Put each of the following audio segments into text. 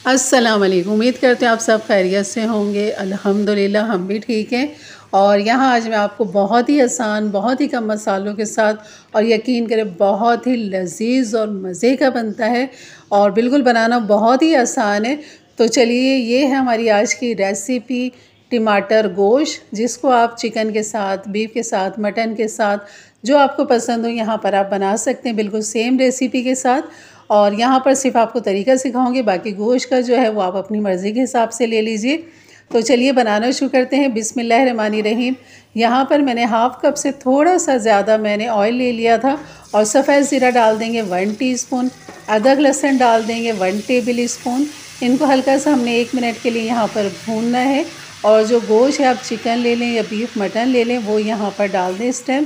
अस्सलाम वालेकुम। उम्मीद करते हैं आप सब खैरियत से होंगे। अल्हम्दुलिल्लाह हम भी ठीक हैं। और यहाँ आज मैं आपको बहुत ही आसान, बहुत ही कम मसालों के साथ और यकीन करें बहुत ही लजीज और मज़े का बनता है और बिल्कुल बनाना बहुत ही आसान है। तो चलिए, ये है हमारी आज की रेसिपी, टमाटर गोश्त, जिसको आप चिकन के साथ, बीफ के साथ, मटन के साथ, जो आपको पसंद हो यहाँ पर आप बना सकते हैं, बिल्कुल सेम रेसिपी के साथ। और यहाँ पर सिर्फ आपको तरीका सिखाऊंगी, बाकी गोश्त का जो है वो आप अपनी मर्ज़ी के हिसाब से ले लीजिए। तो चलिए बनाना शुरू करते हैं। बिस्मिल्लाहिर्रहमानिर्रहीम। यहाँ पर मैंने हाफ़ कप से थोड़ा सा ज़्यादा मैंने ऑयल ले लिया था और सफ़ेद ज़ीरा डाल देंगे 1 टीस्पून, अदरक लहसुन डाल देंगे 1 टेबल स्पून। इनको हल्का सा हमने 1 मिनट के लिए यहाँ पर भूनना है। और जो गोश्त है, आप चिकन ले लें या बीफ मटन ले लें, वो यहाँ पर डाल दें इस टाइम।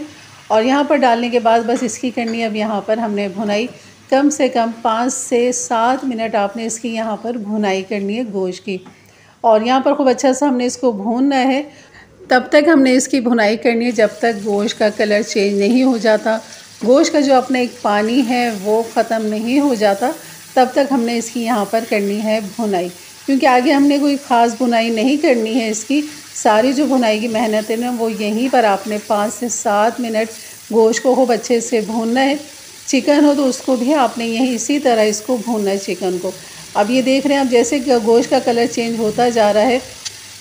और यहाँ पर डालने के बाद बस इसकी करनी है अब यहाँ पर हमने भुनाई, कम से कम 5 से 7 मिनट आपने इसकी यहाँ पर भुनाई करनी है गोश्त की। और यहाँ पर खूब अच्छा सा हमने इसको भूनना है। तब तक हमने इसकी भुनाई करनी है जब तक गोश्त का कलर चेंज नहीं हो जाता, गोश्त का जो अपना एक पानी है वो ख़त्म नहीं हो जाता, तब तक हमने इसकी यहाँ पर करनी है भुनाई। क्योंकि आगे हमने कोई ख़ास भुनाई नहीं करनी है इसकी, सारी जो भुनाई की मेहनत है ना वो यहीं पर आपने 5 से 7 मिनट गोश्त को खूब अच्छे से भूनना है। चिकन हो तो उसको भी आपने यहीं इसी तरह इसको भूनना है चिकन को। अब ये देख रहे हैं आप, जैसे गोश्त का कलर चेंज होता जा रहा है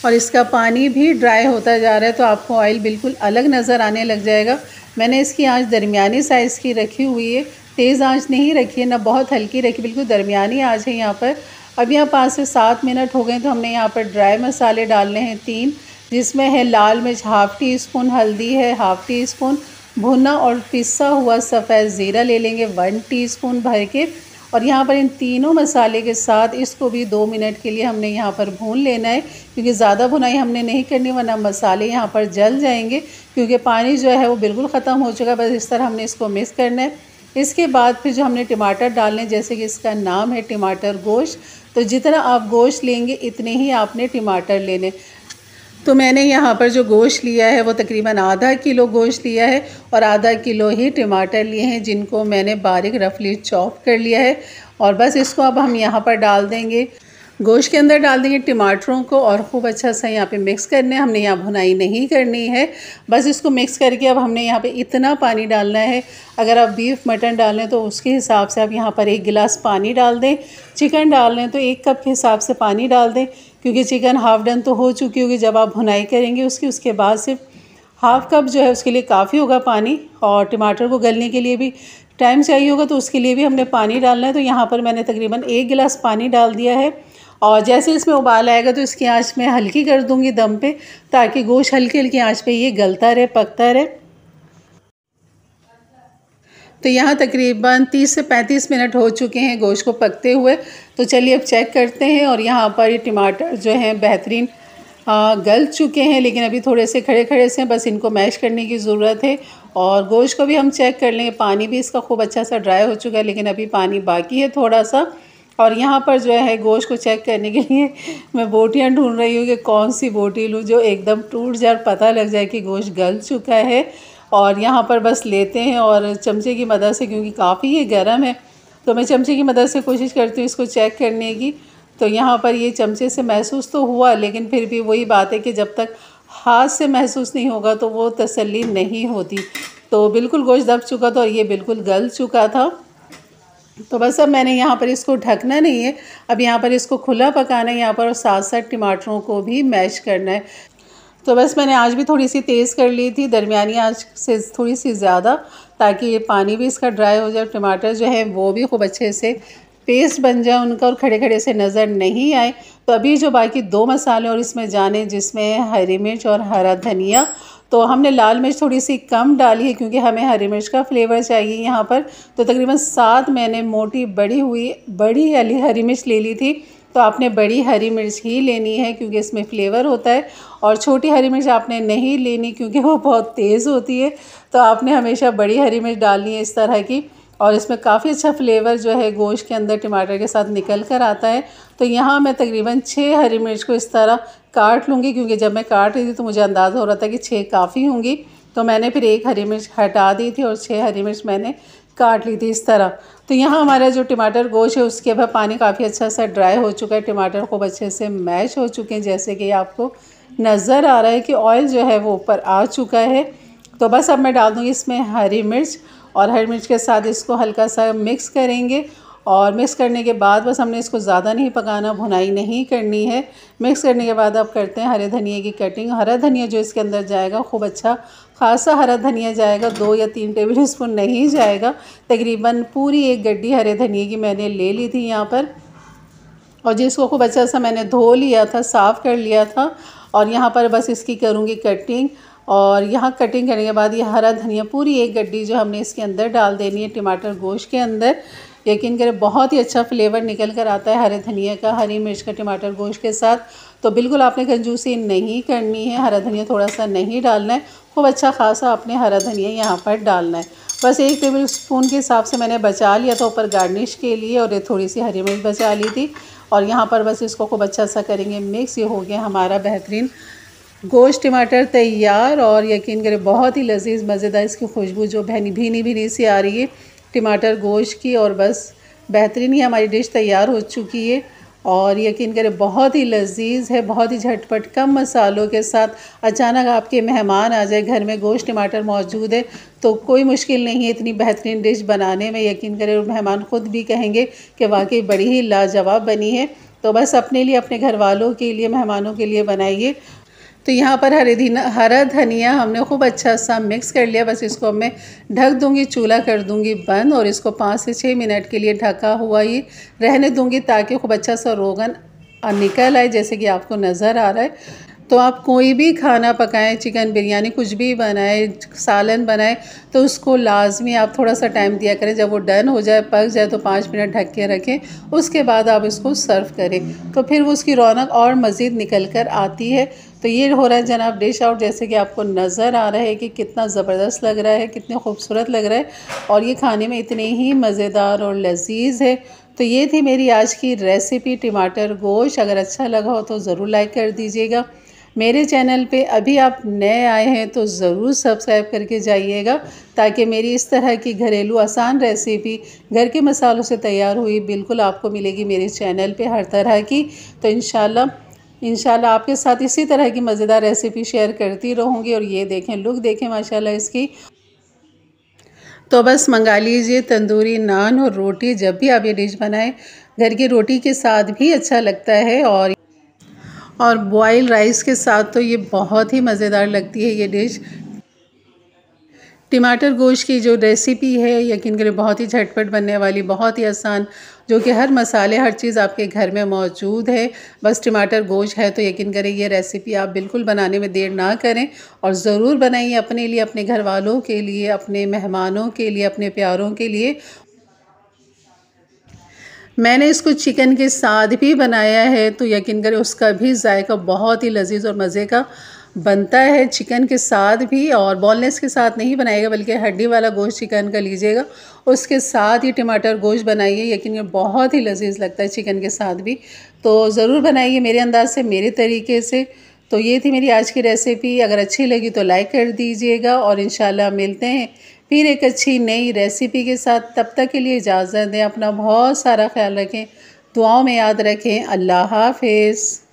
और इसका पानी भी ड्राई होता जा रहा है, तो आपको ऑयल बिल्कुल अलग नज़र आने लग जाएगा। मैंने इसकी आंच दरमियानी साइज़ की रखी हुई है, तेज़ आंच नहीं रखी है, ना बहुत हल्की रखी, बिल्कुल दरमियानी आंच है यहाँ पर। अब यहाँ 5 से 7 मिनट हो गए, तो हमने यहाँ पर ड्राई मसाले डालने हैं 3, जिसमें है लाल मिर्च हाफ़ टी स्पून, हल्दी है हाफ़ टी स्पून, भुना और पिसा हुआ सफ़ेद ज़ीरा ले लेंगे 1 टीस्पून भर के। और यहाँ पर इन तीनों मसाले के साथ इसको भी 2 मिनट के लिए हमने यहाँ पर भून लेना है, क्योंकि ज़्यादा भुनाई हमने नहीं करनी वरना मसाले यहाँ पर जल जाएंगे। क्योंकि पानी जो है वो बिल्कुल ख़त्म हो चुका है, बस इस तरह हमने इसको मिक्स करना है। इसके बाद फिर जो हमने टमाटर डालने, जैसे कि इसका नाम है टमाटर गोश्त, तो जितना आप गोश्त लेंगे इतने ही आपने टमाटर लेने। तो मैंने यहाँ पर जो गोश्त लिया है वो तकरीबन आधा किलो गोश्त लिया है और आधा किलो ही टमाटर लिए हैं, जिनको मैंने बारीक रफली चॉप कर लिया है। और बस इसको अब हम यहाँ पर डाल देंगे, गोश्त के अंदर डाल देंगे टमाटरों को और ख़ूब अच्छा सा यहाँ पे मिक्स करना है। हमने यहाँ भुनाई नहीं करनी है, बस इसको मिक्स करके अब हमने यहाँ पे इतना पानी डालना है। अगर आप बीफ मटन डाल लें तो उसके हिसाब से आप यहाँ पर 1 गिलास पानी डाल दें, चिकन डाल लें तो 1 कप के हिसाब से पानी डाल दें। क्योंकि चिकन हाफ़ डन तो हो चुकी होगी जब आप भुनाई करेंगे उसकी, उसके बाद सिर्फ हाफ़ कप जो है उसके लिए काफ़ी होगा पानी। और टमाटर को गलने के लिए भी टाइम चाहिए होगा, तो उसके लिए भी हमने पानी डालना है। तो यहाँ पर मैंने तकरीबन 1 गिलास पानी डाल दिया है। और जैसे इसमें उबाल आएगा तो इसकी आंच मैं हल्की कर दूंगी दम पे, ताकि गोश्त हल्की हल्की आंच पे ये गलता रहे, पकता रहे। तो यहाँ तकरीबन 30 से 35 मिनट हो चुके हैं गोश्त को पकते हुए। तो चलिए अब चेक करते हैं। और यहाँ पर ये टमाटर जो हैं बेहतरीन गल चुके हैं, लेकिन अभी थोड़े से खड़े खड़े से, बस इनको मैश करने की ज़रूरत है। और गोश्त को भी हम चेक कर लेंगे, पानी भी इसका खूब अच्छा सा ड्राई हो चुका है, लेकिन अभी पानी बाकी है थोड़ा सा। और यहाँ पर जो है गोश्त को चेक करने के लिए मैं बोटियाँ ढूंढ रही हूँ कि कौन सी बोटी लूँ जो एकदम टूट जाए, पता लग जाए कि गोश्त गल चुका है। और यहाँ पर बस लेते हैं और चमचे की मदद से, क्योंकि काफ़ी ये गर्म है, तो मैं चमचे की मदद से कोशिश करती हूँ इसको चेक करने की। तो यहाँ पर ये चमचे से महसूस तो हुआ, लेकिन फिर भी वही बात है कि जब तक हाथ से महसूस नहीं होगा तो वो तसल्ली नहीं होती। तो बिल्कुल गोश्त दब चुका था और ये बिल्कुल गल चुका था। तो बस अब मैंने यहाँ पर इसको ढकना नहीं है, अब यहाँ पर इसको खुला पकाना है यहाँ पर, और साथ साथ टमाटरों को भी मैश करना है। तो बस मैंने आँच भी थोड़ी सी तेज़ कर ली थी, दरमियानी आँच से थोड़ी सी ज़्यादा, ताकि ये पानी भी इसका ड्राई हो जाए, टमाटर जो है वो भी खूब अच्छे से पेस्ट बन जाए उनका और खड़े खड़े से नज़र नहीं आए। तो अभी जो बाकी 2 मसाले और इसमें जाने, जिसमें हरी मिर्च और हरा धनिया, तो हमने लाल मिर्च थोड़ी सी कम डाली है क्योंकि हमें हरी मिर्च का फ्लेवर चाहिए यहाँ पर। तो तकरीबन 7 मैंने मोटी बड़ी हरी मिर्च ले ली थी। तो आपने बड़ी हरी मिर्च ही लेनी है क्योंकि इसमें फ्लेवर होता है, और छोटी हरी मिर्च आपने नहीं लेनी क्योंकि वो बहुत तेज़ होती है। तो आपने हमेशा बड़ी हरी मिर्च डालनी है इस तरह की, और इसमें काफ़ी अच्छा फ्लेवर जो है गोश्त के अंदर टमाटर के साथ निकल कर आता है। तो यहाँ मैं तकरीबन 6 हरी मिर्च को इस तरह काट लूँगी, क्योंकि जब मैं काट रही थी तो मुझे अंदाज़ा हो रहा था कि 6 काफ़ी होंगी। तो मैंने फिर 1 हरी मिर्च हटा दी थी और 6 हरी मिर्च मैंने काट ली थी इस तरह। तो यहाँ हमारा जो टमाटर गोश्त है उसके अब पानी काफ़ी अच्छा सा ड्राई हो चुका है, टमाटर खूब अच्छे से मैश हो चुके हैं, जैसे कि आपको नज़र आ रहा है कि ऑयल जो है वो ऊपर आ चुका है। तो बस अब मैं डाल दूँगी इसमें हरी मिर्च, और हरी मिर्च के साथ इसको हल्का सा मिक्स करेंगे। और मिक्स करने के बाद बस हमने इसको ज़्यादा नहीं पकाना, भुनाई नहीं करनी है। मिक्स करने के बाद अब करते हैं हरे धनिए की कटिंग। हरा धनिया जो इसके अंदर जाएगा खूब अच्छा खासा हरा धनिया जाएगा, 2 या 3 टेबल स्पून नहीं जाएगा, तकरीबन पूरी 1 गड्डी हरे धनिए की मैंने ले ली थी यहाँ पर। और जिसको खूब अच्छा सा मैंने धो लिया था, साफ़ कर लिया था। और यहाँ पर बस इसकी करूँगी कटिंग। और यहाँ कटिंग करने के बाद ये हरा धनिया पूरी 1 गड्डी जो हमने इसके अंदर डाल देनी है, टमाटर गोश्त के अंदर। यकीन करें बहुत ही अच्छा फ्लेवर निकल कर आता है हरे धनिया का, हरी मिर्च का टमाटर गोश्त के साथ। तो बिल्कुल आपने कंजूसी नहीं करनी है, हरा धनिया थोड़ा सा नहीं डालना है, खूब अच्छा खासा आपने हरा धनिया यहाँ पर डालना है। बस 1 टेबल स्पून के हिसाब से मैंने बचा लिया था ऊपर गार्निश के लिए, और ये थोड़ी सी हरी मिर्च बचा ली थी। और यहाँ पर बस इसको खूब अच्छा सा करेंगे मिक्स। ये हो गया हमारा बेहतरीन गोश्त टमाटर तैयार। और यकीन करें बहुत ही लजीज मज़ेदार इसकी खुशबू जो भीनी भीनी सी आ रही है टमाटर गोश्त की। और बस बेहतरीन ही हमारी डिश तैयार हो चुकी है। और यकीन करें बहुत ही लजीज है, बहुत ही झटपट कम मसालों के साथ। अचानक आपके मेहमान आ जाए, घर में गोश्त टमाटर मौजूद है, तो कोई मुश्किल नहीं है इतनी बेहतरीन डिश बनाने में। यकीन करें मेहमान ख़ुद भी कहेंगे कि वाकई बड़ी ही लाजवाब बनी है। तो बस अपने लिए, अपने घर वालों के लिए, मेहमानों के लिए बनाइए। तो यहाँ पर हरा धनिया हमने खूब अच्छा सा मिक्स कर लिया। बस इसको मैं ढक दूँगी, चूल्हा कर दूँगी बंद, और इसको 5 से 6 मिनट के लिए ढका हुआ ही रहने दूँगी, ताकि खूब अच्छा सा रोगन निकल आए, जैसे कि आपको नज़र आ रहा है। तो आप कोई भी खाना पकाएं, चिकन बिरयानी कुछ भी बनाएं, सालन बनाएं, तो उसको लाजमी आप थोड़ा सा टाइम दिया करें। जब वो डन हो जाए, पक जाए, तो 5 मिनट ढक के रखें, उसके बाद आप इसको सर्व करें, तो फिर वो उसकी रौनक और मज़ीद निकल कर आती है। तो ये हो रहा है जनाब डिश आउट, जैसे कि आपको नज़र आ रहा है कि कितना ज़बरदस्त लग रहा है, कितने खूबसूरत लग रहा है, और ये खाने में इतने ही मज़ेदार और लजीज है। तो ये थी मेरी आज की रेसिपी टमाटर गोश्त। अगर अच्छा लगा हो तो ज़रूर लाइक कर दीजिएगा। मेरे चैनल पे अभी आप नए आए हैं तो ज़रूर सब्सक्राइब करके जाइएगा, ताकि मेरी इस तरह की घरेलू आसान रेसिपी घर के मसालों से तैयार हुई बिल्कुल आपको मिलेगी मेरे चैनल पे हर तरह की। तो इंशाल्लाह आपके साथ इसी तरह की मज़ेदार रेसिपी शेयर करती रहूँगी। और ये देखें, लुक देखें माशाल्लाह इसकी। तो बस मंगा लीजिए तंदूरी नान और रोटी। जब भी आप ये डिश बनाएं, घर की रोटी के साथ भी अच्छा लगता है, और बॉयल राइस के साथ तो ये बहुत ही मज़ेदार लगती है ये डिश। टमाटर गोश्त की जो रेसिपी है, यकीन करें बहुत ही झटपट बनने वाली, बहुत ही आसान, जो कि हर मसाले, हर चीज़ आपके घर में मौजूद है। बस टमाटर गोश्त है, तो यकीन करें ये रेसिपी आप बिल्कुल बनाने में देर ना करें, और ज़रूर बनाइए अपने लिए, अपने घर वालों के लिए, अपने मेहमानों के लिए, अपने प्यारों के लिए। मैंने इसको चिकन के साथ भी बनाया है, तो यकीन करें उसका भी जायका बहुत ही लजीज और मज़े का बनता है, चिकन के साथ भी। और बोनलेस के साथ नहीं बनाइएगा, बल्कि हड्डी वाला गोश्त चिकन का लीजिएगा, उसके साथ ही टमाटर गोश्त बनाइए। यकीन करें बहुत ही लजीज लगता है चिकन के साथ भी। तो ज़रूर बनाइए मेरे अंदाज से, मेरे तरीके से। तो ये थी मेरी आज की रेसिपी। अगर अच्छी लगी तो लाइक कर दीजिएगा, और इंशाल्लाह मिलते हैं फिर एक अच्छी नई रेसिपी के साथ। तब तक के लिए इजाज़त दें, अपना बहुत सारा ख्याल रखें, दुआओं में याद रखें। अल्लाह हाफ़िज़।